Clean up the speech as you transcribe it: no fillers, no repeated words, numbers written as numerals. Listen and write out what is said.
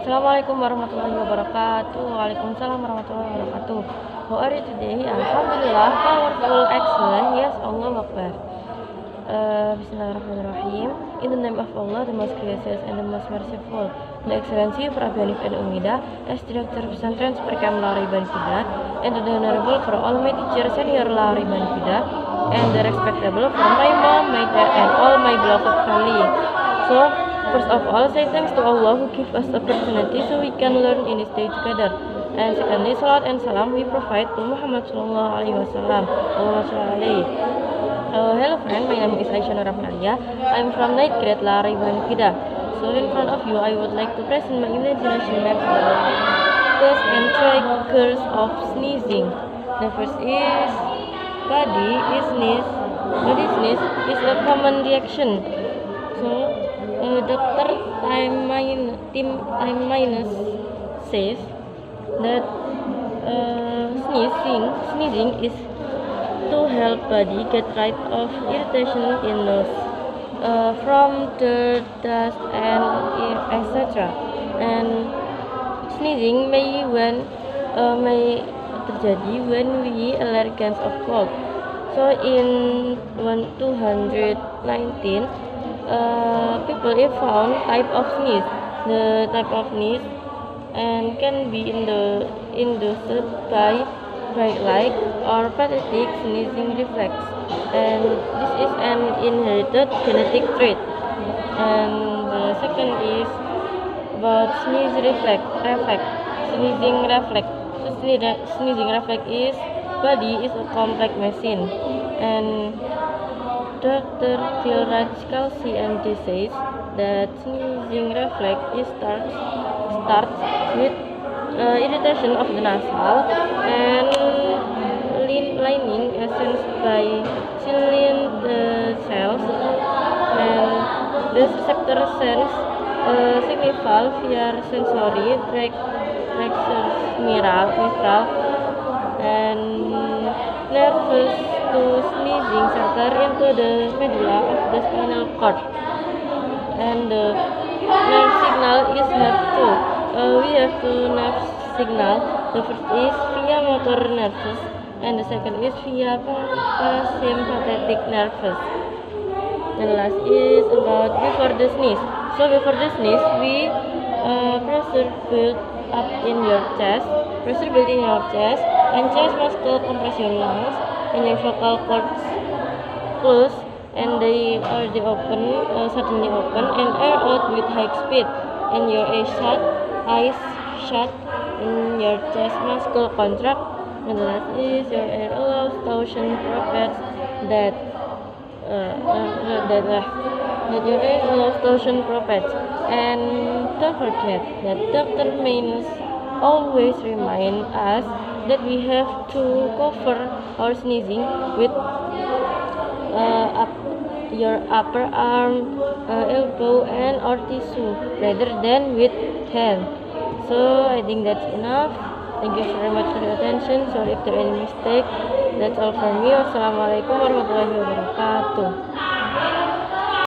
Assalamualaikum warahmatullahi wabarakatuh. Waalaikumsalam warahmatullahi wabarakatuh. How are you today? Alhamdulillah, powerful, excellent. Yes, Allah Akbar. Bismillahirrahmanirrahim. In the name of Allah, the most gracious and the most merciful. The Excellency Prof. Hanif N. Umidah, as Director Pesantren Superkam Lariban Fida, and the Honorable for all my teachers senior Lariban Fida, and the respectable for my mom, my dad, and all my beloved family. So, first of all, say thanks to Allah who give us opportunity so we can learn in this day together. And secondly, salat and salam we provide to Muhammad sallallahu alaihi wasallam. Hello friend, my name is Aisyah Nur Rahmalia. I'm from 9th grade Lariban Fida. So in front of you, I would like to present my imagination map cause and triggers of sneezing. The first is body sneeze. Body sneeze is a common reaction. So Dr. Time Minus says that sneezing is to help body get rid of irritation in nose from dirt, dust, and etc. And sneezing may terjadi when we allergens of cold. So in 219 people have found type of sneeze. The type of sneeze and can be induced by bright or pathetic sneezing reflex, and this is an inherited genetic trait. And the second is about sneezing reflex. So sneezing reflex is body is a complex machine, and Dr. Tilraj Kalsi MD says that sneezing reflex starts with irritation of the nasal and lining essence by ciliary cells, and the receptor sense signify via sensory mitral and nervous to sneezing center into the medulla of the spinal cord, and the nerve signal is have two. We have two nerve signal. The first is via motor nervous, and the second is via parasympathetic nervous. And the last is about before the sneeze. So before the sneeze, we pressure build in your chest, and chest muscle compress your lungs, and your vocal cords close, and they suddenly open, and air out with high speed, and your eyes shut, and your chest muscle contract, and the last is your air allows thousand droplets that your air allows thousand droplets. And don't forget that Dr. Mains always remind us that we have to cover our sneezing with your upper arm, elbow, and or tissue rather than with hand. So I think that's enough. Thank you very much for your attention. Sorry if there are any mistake. That's all from me. Wassalamualaikum warahmatullahi wabarakatuh.